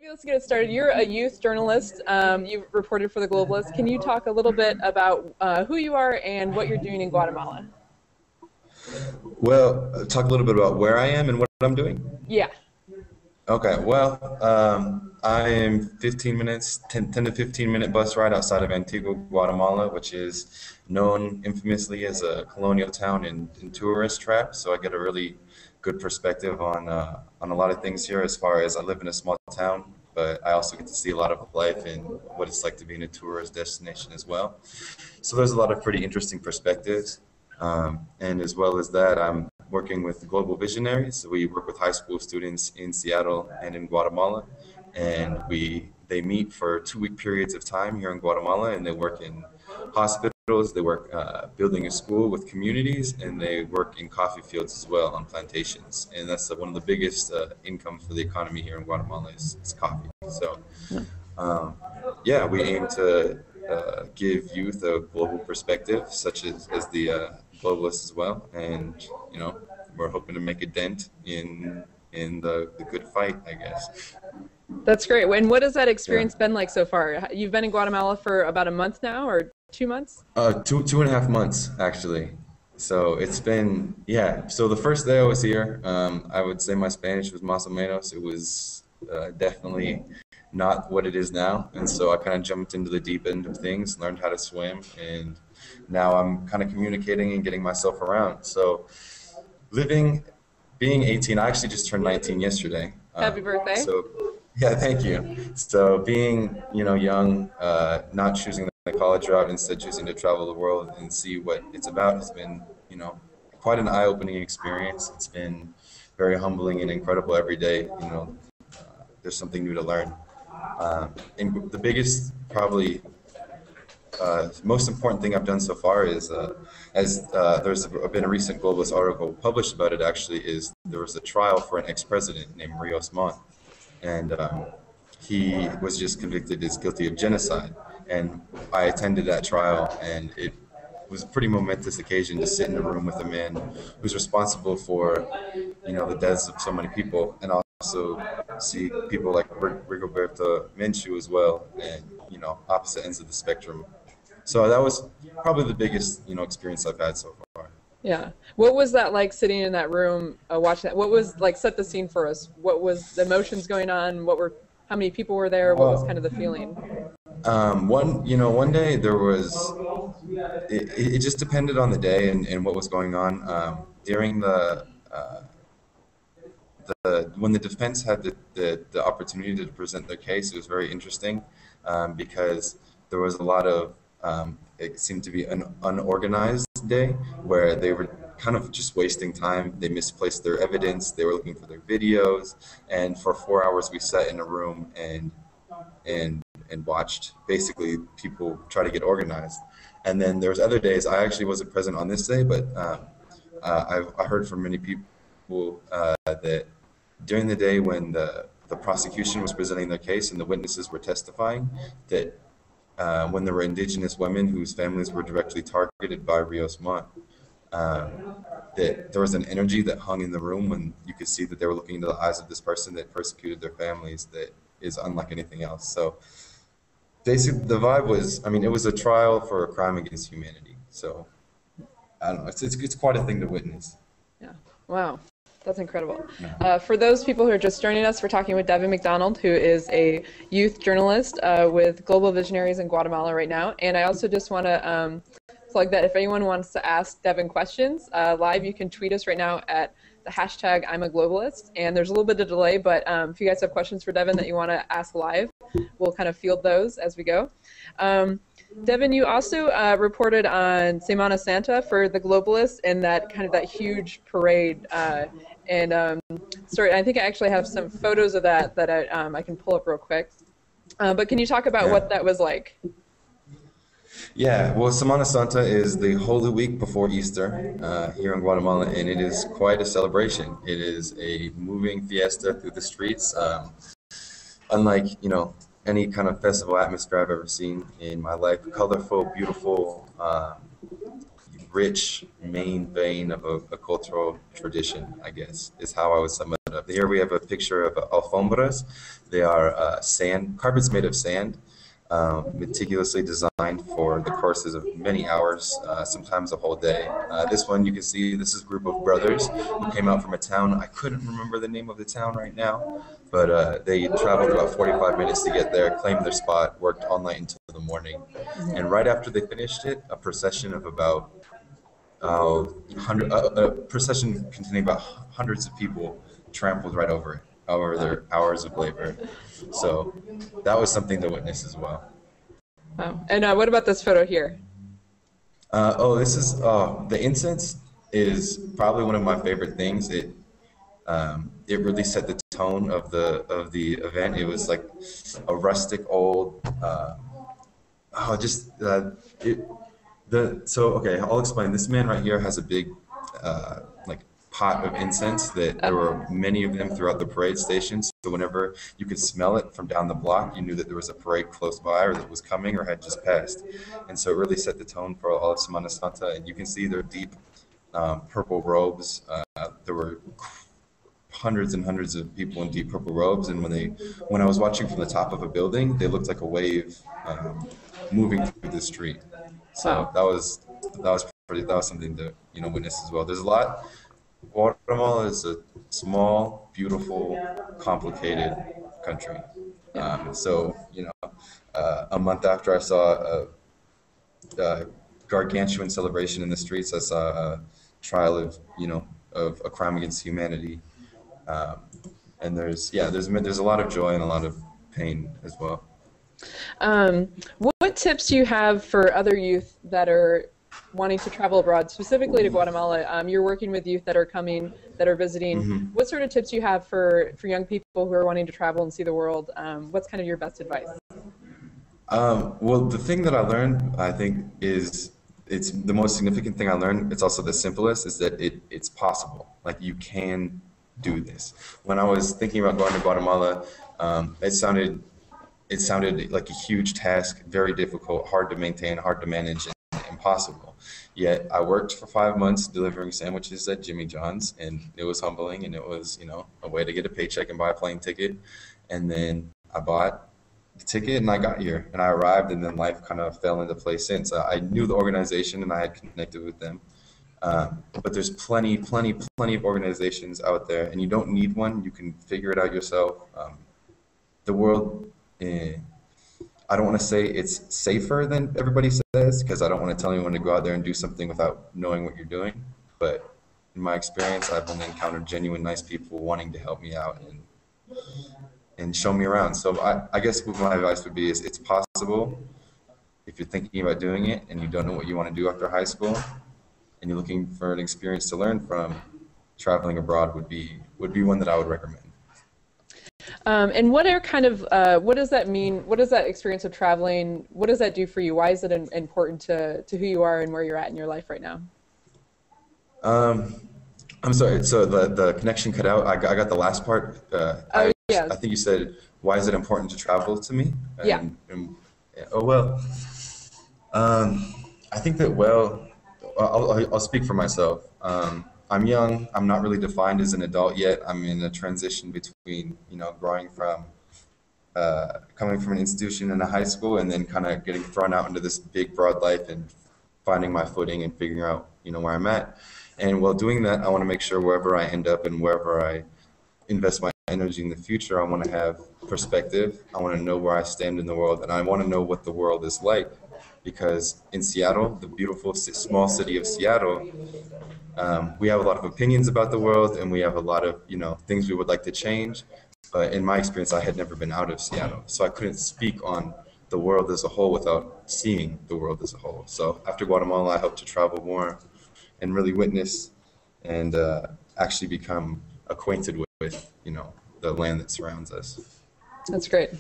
Maybe let's get started. You're a youth journalist. You've reported for The Globalist. Can you talk a little bit about who you are and what you're doing in Guatemala? Well, talk a little bit about where I am and what I'm doing. Yeah. Okay, well, I am 15 minutes, 10 to 15-minute bus ride outside of Antigua, Guatemala, which is known infamously as a colonial town and tourist trap. So I get a really good perspective on a lot of things here as far as I live in a small town, but I also get to see a lot of life and what it's like to be in a tourist destination as well. So there's a lot of pretty interesting perspectives. And as well as that, I'm working with Global Visionaries. We work with high school students in Seattle and in Guatemala, and they meet for 2-week periods of time here in Guatemala, and they work in hospitals, they work building a school with communities, and they work in coffee fields as well on plantations. And that's one of the biggest income for the economy here in Guatemala is coffee. So yeah, we aim to give youth a global perspective, such as the globalists as well, and we're hoping to make a dent in the good fight, I guess. That's great. And what has that experience Yeah. been like so far? You've been in Guatemala for about a month now, or 2 months? Two and a half months actually. So it's been, yeah. So the first day I was here, I would say my Spanish was más o menos. It was definitely not what it is now, and so I kind of jumped into the deep end of things, learned how to swim, and now I'm kind of communicating and getting myself around. So being 18, I actually just turned 19 yesterday. Happy birthday. So yeah, thank you. So being young, not choosing the college route, instead choosing to travel the world and see what it's about has been quite an eye-opening experience. It's been very humbling and incredible every day. There's something new to learn. And the biggest, probably most important thing I've done so far is, as there's been a recent Globalist article published about it, actually, is there was a trial for an ex-president named Rios Montt, and he was just convicted as guilty of genocide. And I attended that trial, and it was a pretty momentous occasion to sit in a room with a man who's responsible for, the deaths of so many people, and also see people like Rigoberto Menchu as well, and opposite ends of the spectrum. So that was probably the biggest experience I've had so far. Yeah. What was that like sitting in that room watching that? What was like, set the scene for us? What was the emotions going on? How many people were there? What was kind of the feeling? One day there was, it just depended on the day and what was going on. During when the defense had the opportunity to present their case, it was very interesting because there was a lot of, it seemed to be an unorganized day where they were kind of just wasting time. They misplaced their evidence. They were looking for their videos, and for 4 hours we sat in a room and watched basically people try to get organized. And then there was other days. I actually wasn't present on this day, but I heard from many people that during the day when the prosecution was presenting their case and the witnesses were testifying, that when there were indigenous women whose families were directly targeted by Rios Montt, that there was an energy that hung in the room when you could see that they were looking into the eyes of this person that persecuted their families that is unlike anything else. So basically the vibe was, it was a trial for a crime against humanity. So I don't know, it's quite a thing to witness. Yeah. Wow. That's incredible. For those people who are just joining us, we're talking with Devin McDonald, who is a youth journalist with Global Visionaries in Guatemala right now. And I also just want to plug that if anyone wants to ask Devin questions live, you can tweet us right now at the hashtag I'm a Globalist. And there's a little bit of delay, but if you guys have questions for Devin that you want to ask live, we'll kind of field those as we go. Devin, you also reported on Semana Santa for The Globalist and that huge parade. Sorry, I think I actually have some photos of that I can pull up real quick. But can you talk about what that was like? Yeah, well, Semana Santa is the Holy Week before Easter here in Guatemala, and it is quite a celebration. It is a moving fiesta through the streets, unlike, any kind of festival atmosphere I've ever seen in my life. Colorful, beautiful, rich main vein of a cultural tradition, I guess, is how I would sum it up. Here we have a picture of alfombras. They are sand, carpets made of sand, meticulously designed for the courses of many hours, sometimes a whole day. This one you can see, this is a group of brothers who came out from a town. I couldn't remember the name of the town right now, but they traveled about 45 minutes to get there, claimed their spot, worked all night until the morning. And right after they finished it, a procession of about a procession containing about hundreds of people trampled right over it, over their hours of labor. So that was something to witness as well. Wow. And what about this photo here? This is the incense is probably one of my favorite things. It really set the tone of the event. It was like a rustic old okay, I'll explain. This man right here has a big like pot of incense that there were many of them throughout the parade station. So whenever you could smell it from down the block, you knew that there was a parade close by or that was coming or had just passed. And so it really set the tone for all of Semana Santa. And you can see their deep purple robes. There were hundreds and hundreds of people in deep purple robes. And when I was watching from the top of a building, they looked like a wave moving through the street. So that was something to witness as well. There's a lot. Guatemala is a small, beautiful, complicated country. A month after I saw a gargantuan celebration in the streets, I saw a trial of a crime against humanity. And there's a lot of joy and a lot of pain as well. What tips do you have for other youth that are wanting to travel abroad, specifically to Guatemala? You're working with youth that are coming, that are visiting. Mm-hmm. What sort of tips do you have for young people who are wanting to travel and see the world? What's kind of your best advice? Well, the thing that I learned, I think, it's the most significant thing I learned. It's also the simplest, is that it's possible. Like, you can do this. When I was thinking about going to Guatemala, it sounded like a huge task, very difficult, hard to maintain, hard to manage, and impossible. Yet I worked for 5 months delivering sandwiches at Jimmy John's, and it was humbling, and it was, a way to get a paycheck and buy a plane ticket. And then I bought the ticket and I got here and I arrived, and then life kind of fell into place since. I knew the organization and I had connected with them. But there's plenty of organizations out there, and you don't need one. You can figure it out yourself. The world, I don't want to say it's safer than everybody says, because I don't want to tell anyone to go out there and do something without knowing what you're doing. But in my experience, I've only encountered genuine, nice people wanting to help me out and show me around. So I guess what my advice would be is it's possible. If you're thinking about doing it and you don't know what you want to do after high school and you're looking for an experience to learn from, traveling abroad would be one that I would recommend. And what does that mean? What does that experience of traveling, what does that do for you? Why is it important to who you are and where you're at in your life right now? I'm sorry, so the connection cut out. I got the last part. Yeah. I think you said, why is it important to travel to me? Yeah. I think that, I'll speak for myself. I'm young. I'm not really defined as an adult yet. I'm in a transition between, growing from, coming from an institution in a high school and then kind of getting thrown out into this big, broad life and finding my footing and figuring out, where I'm at. And while doing that, I want to make sure wherever I end up and wherever I invest my energy in the future, I want to have perspective. I want to know where I stand in the world, and I want to know what the world is like. Because in Seattle, the beautiful small city of Seattle, we have a lot of opinions about the world, and we have a lot of things we would like to change. But in my experience, I had never been out of Seattle, so I couldn't speak on the world as a whole without seeing the world as a whole. So after Guatemala, I hope to travel more and really witness and actually become acquainted with the land that surrounds us. That's great.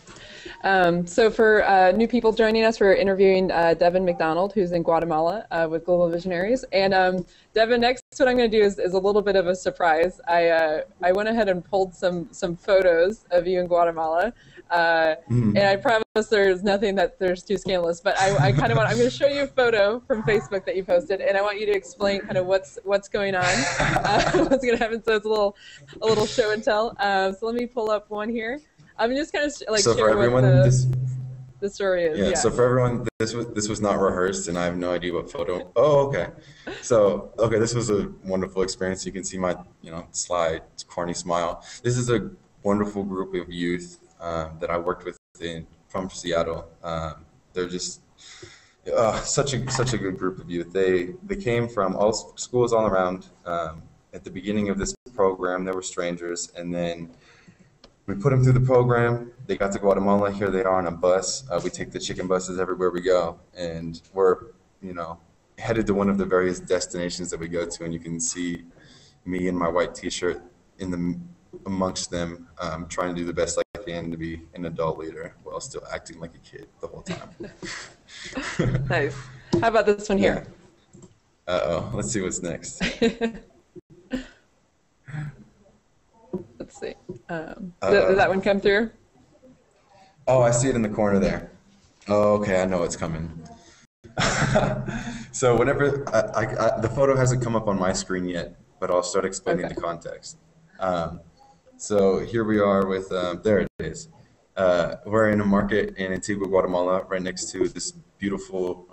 So for new people joining us, we're interviewing Devin McDonald, who's in Guatemala with Global Visionaries. And Devin, next what I'm going to do is a little bit of a surprise. I went ahead and pulled some photos of you in Guatemala, and I promise there's nothing there's too scandalous. But I kind of I'm going to show you a photo from Facebook that you posted, and I want you to explain kind of what's going on, what's going to happen. So it's a little show and tell. So let me pull up one here. I'm just kind of like so share for everyone, the story is. Yeah, so for everyone, this was not rehearsed, and I have no idea what photo. Oh, okay. So, okay, this was a wonderful experience. You can see my, sly, corny smile. This is a wonderful group of youth that I worked with from Seattle. They're just such a good group of youth. They came from all schools all around. At the beginning of this program, they were strangers, and then we put them through the program. They got to Guatemala. Here they are on a bus. We take the chicken buses everywhere we go, and we're, headed to one of the various destinations that we go to. And you can see me in my white T-shirt amongst them, trying to do the best I can to be an adult leader while still acting like a kid the whole time. Nice. How about this one here? Yeah. Uh-oh. Let's see what's next. Let's see. Does that one come through? Oh, I see it in the corner there. Oh, okay, I know it's coming. So whenever the photo hasn't come up on my screen yet, but I'll start explaining the context. So here we are with there it is. We're in a market in Antigua, Guatemala, right next to this beautiful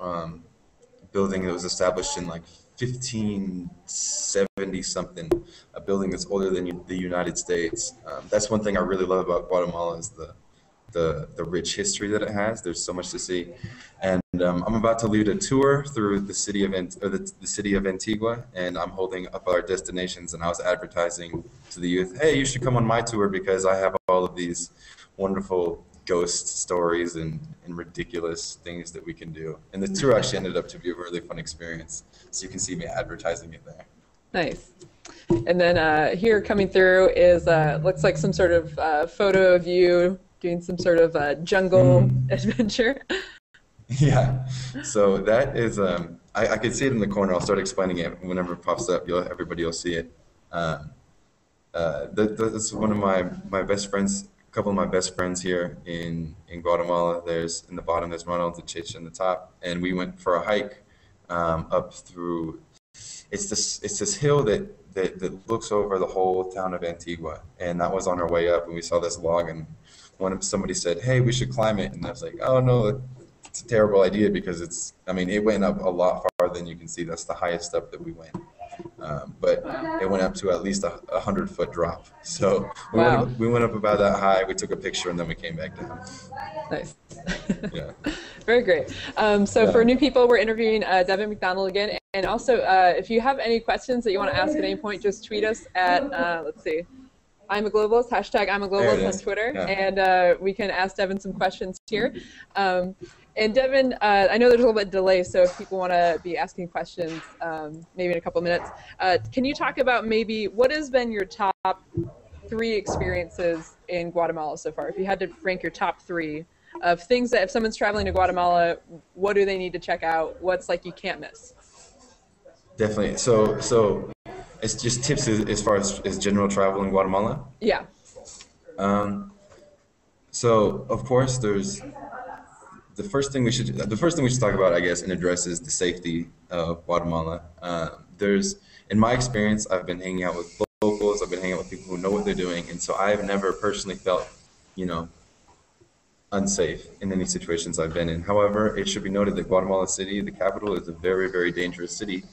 building that was established in like 1570 something, a building that's older than the United States. That's one thing I really love about Guatemala is the rich history that it has. There's so much to see, and I'm about to lead a tour through the city of Antigua, and I'm holding up our destinations. And I was advertising to the youth, "Hey, you should come on my tour because I have all of these wonderful ghost stories and ridiculous things that we can do." And the tour actually ended up to be a really fun experience. So you can see me advertising it there. Nice. And then here coming through is looks like some sort of photo of you doing some sort of jungle adventure. Yeah. So that is I can see it in the corner. I'll start explaining it whenever it pops up. Everybody will see it. That's one of my best friends. Couple of my best friends here in Guatemala. There's in the bottom, there's Ronald and Chich in the top, and we went for a hike up through. It's this hill that looks over the whole town of Antigua, and that was on our way up, and we saw this log, and somebody said, "Hey, we should climb it," and I was like, "Oh no, it's a terrible idea because it went up a lot farther than you can see. That's the highest up that we went." But it went up to at least 100-foot drop. So we went up about that high. We took a picture and then we came back down. Nice. Yeah. Very great. For new people, we're interviewing Devin McDonald again. And also, if you have any questions that you want to ask at any point, just tweet us at, let's see, I'm a Globalist, hashtag I'm a Globalist on Twitter. Yeah. And we can ask Devin some questions here. And Devin, I know there's a little bit of delay, so if people want to be asking questions, maybe in a couple of minutes, can you talk about maybe what has been your top 3 experiences in Guatemala so far? If you had to rank your top 3 of things that if someone's traveling to Guatemala, what do they need to check out? What's like you can't miss? Definitely. So it's just tips as far as general travel in Guatemala? Yeah. So of course there's the first thing we should talk about, I guess, and address is the safety of Guatemala. In my experience, I've been hanging out with locals. I've been hanging out with people who know what they're doing, and so I've never personally felt, unsafe in any situations I've been in. However, it should be noted that Guatemala City, the capital, is a very, very dangerous city.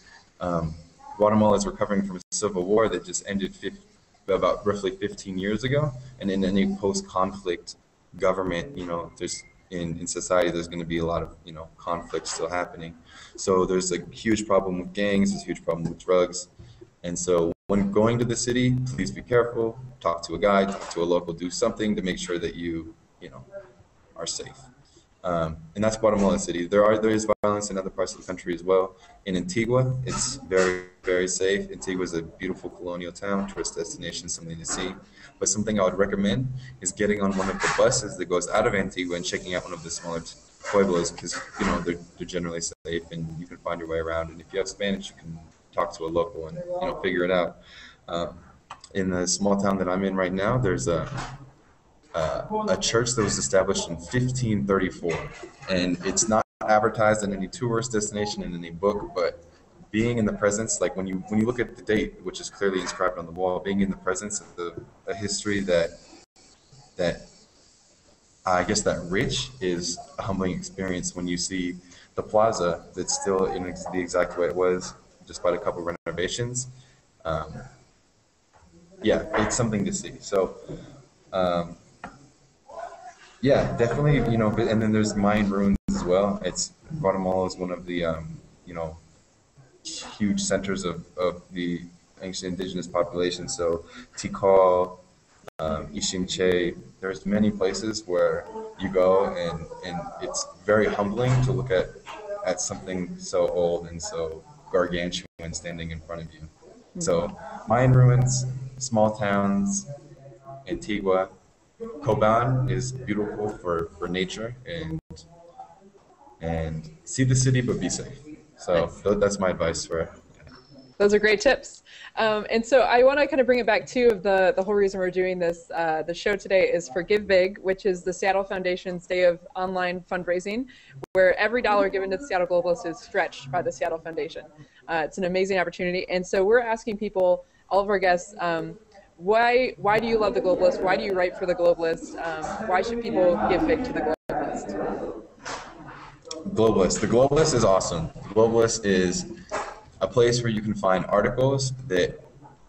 Guatemala is recovering from a civil war that just ended about roughly 15 years ago, and in any post-conflict government, there's in society, there's going to be a lot of conflict still happening. So there's a huge problem with gangs, there's a huge problem with drugs, and so when going to the city, please be careful. Talk to a guide, talk to a local, do something to make sure that you are safe. And that's Guatemala City. There is violence in other parts of the country as well. In Antigua, it's very, very safe. Antigua is a beautiful colonial town, tourist destination, something to see. But something I would recommend is getting on one of the buses that goes out of Antigua and checking out one of the smaller pueblos because they're generally safe and you can find your way around. And if you have Spanish, you can talk to a local and figure it out. In the small town that I'm in right now, there's a church that was established in 1534, and it's not advertised in any tourist destination in any book, but being in the presence, like when you look at the date, which is clearly inscribed on the wall, being in the presence of a history that I guess that rich is a humbling experience when you see the plaza that's still in the exact way it was, despite a couple of renovations. Yeah, it's something to see. So, yeah, definitely, and then there's Mayan ruins as well. Guatemala is one of the, huge centers of the ancient indigenous population. So Tikal, Ixinche, there's many places where you go and it's very humbling to look at something so old and so gargantuan standing in front of you. So Mayan ruins, small towns, Antigua. Coban is beautiful for nature and see the city but be safe. So that's my advice for it. Those are great tips. And so I want to kind of bring it back too of the whole reason we're doing this, the show today is for Give Big, which is the Seattle Foundation's day of online fundraising, where every dollar given to the Seattle Globalists is stretched by the Seattle Foundation. It's an amazing opportunity. And so we're asking people, all of our guests, why do you love the Globalists? Why do you write for the Globalists? Why should people give big to the Globalists? The Globalist is awesome. The Globalist is a place where you can find articles that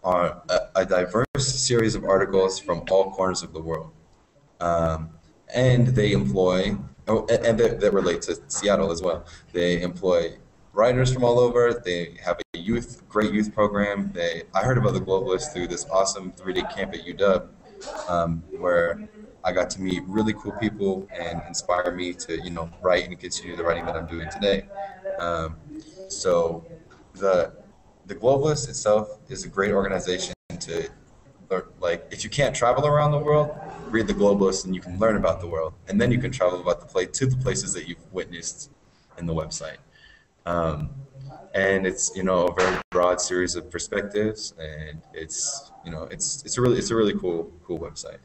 are a diverse series of articles from all corners of the world. And they employ, and that relate to Seattle as well. They employ writers from all over. They have a great youth program. I heard about the Globalists through this awesome 3-day camp at UW, where I got to meet really cool people and inspire me to, write and continue the writing that I'm doing today. So the Globalist itself is a great organization to, if you can't travel around the world, read the Globalist and you can learn about the world. And then you can travel about to the places that you've witnessed in the website. And it's, a very broad series of perspectives, and it's a really cool website.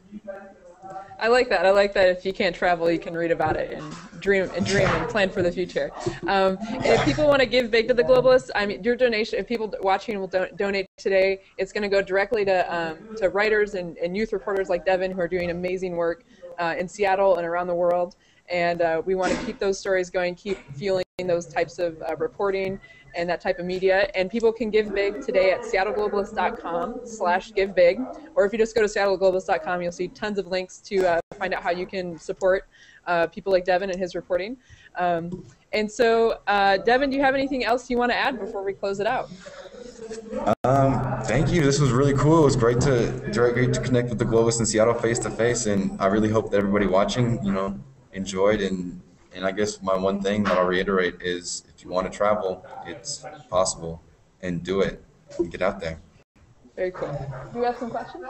I like that. I like that if you can't travel, you can read about it and dream and plan for the future. And if people want to give big to the Globalists, your donation, if people watching will donate today, it's going to go directly to writers and youth reporters like Devin, who are doing amazing work in Seattle and around the world. And we want to keep those stories going, keep fueling those types of reporting and that type of media. And people can give big today at seattleglobalist.com/givebig. Or if you just go to seattleglobalist.com, you'll see tons of links to find out how you can support people like Devin and his reporting. And so, Devin, do you have anything else you want to add before we close it out? Thank you. This was really cool. It was great to connect with the Globalists in Seattle face to face, and I really hope that everybody watching, enjoyed. And I guess my one thing that I'll reiterate is, if you want to travel, it's possible, and do it and get out there. Very cool. Do you have some questions?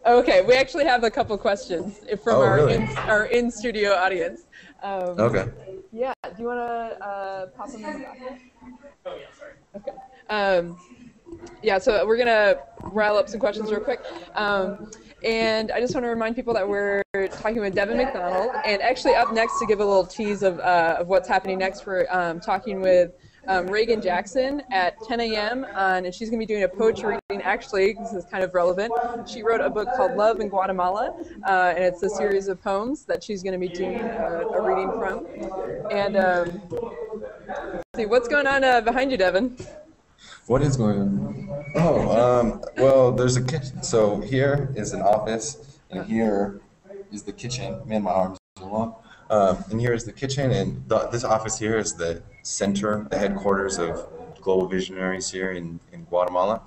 Okay, we actually have a couple questions from our in-studio audience. Okay. Yeah, do you want to pop them in the back? Oh, yeah, sorry. Okay. Yeah, so we're going to rile up some questions real quick. And I just want to remind people that we're talking with Devin McDonald. And actually up next, to give a little tease of what's happening next, we're talking with Reagan Jackson at 10 a.m. And she's going to be doing a poetry reading. Actually, this is kind of relevant. She wrote a book called Love in Guatemala, and it's a series of poems that she's going to be doing a reading from. And let's see, what's going on behind you, Devin? What is going on? Oh, well, there's a kitchen. So here is an office, and here is the kitchen. Man, my arms are long. And here is the kitchen, and this office here is the center, the headquarters of Global Visionaries here in Guatemala.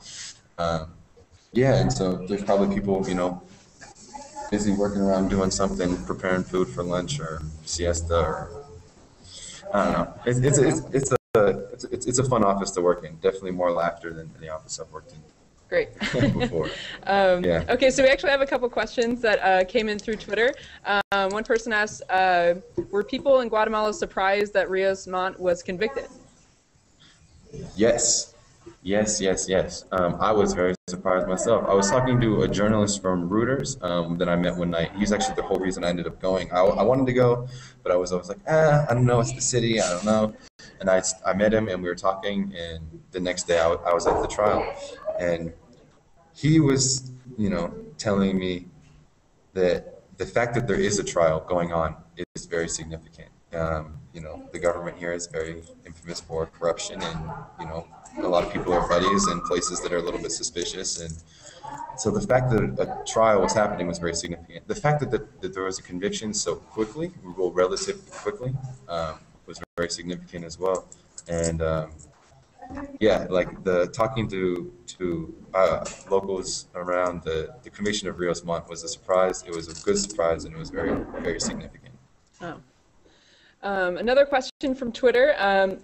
Yeah, and so there's probably people, busy working around doing something, preparing food for lunch or siesta, or I don't know. It's a fun office to work in. Definitely more laughter than the office I've worked in. Great. Before. Yeah. Okay, so we actually have a couple questions that came in through Twitter. One person asked, were people in Guatemala surprised that Rios Montt was convicted? Yes. Yes, yes, yes. I was very surprised myself. I was talking to a journalist from Reuters that I met one night. He's actually the whole reason I ended up going. I wanted to go, but I was always like, I don't know. It's the city. I don't know. And I met him and we were talking. And the next day I was at the trial. And he was, telling me that the fact that there is a trial going on is very significant. The government here is very infamous for corruption, and a lot of people are buddies in places that are a little bit suspicious, and so the fact that a trial was happening was very significant. The fact that there was a conviction so quickly, well, relatively quickly, was very significant as well, and yeah, like the talking to locals around the conviction of Rios Montt was a surprise. It was a good surprise, and it was very, very significant. Oh. Another question from Twitter.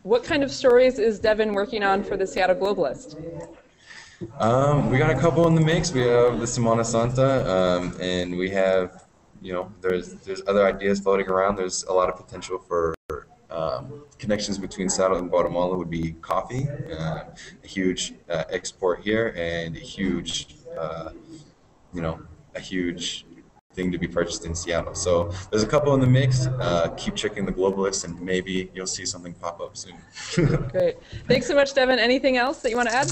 What kind of stories is Devin working on for the Seattle Globalist? We got a couple in the mix. We have the Semana Santa, and we have, there's other ideas floating around. There's a lot of potential for connections between Seattle and Guatemala would be coffee, a huge export here, and a huge thing to be purchased in Seattle. So there's a couple in the mix. Keep checking the Globalist, and maybe you'll see something pop up soon. Great. Thanks so much, Devin. Anything else that you want to add?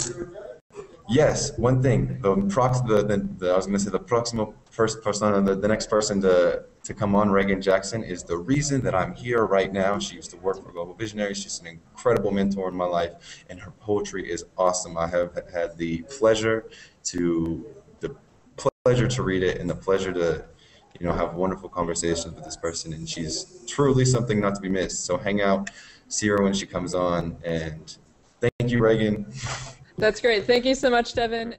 Yes, one thing. I was going to say the proximo first person, the next person to come on, Reagan Jackson, is the reason that I'm here right now. She used to work for Global Visionaries. She's an incredible mentor in my life, and her poetry is awesome. I have had the pleasure to read it and the pleasure to have wonderful conversations with this person, and she's truly something not to be missed. So hang out, see her when she comes on, and thank you, Reagan. That's great. Thank you so much, Devin.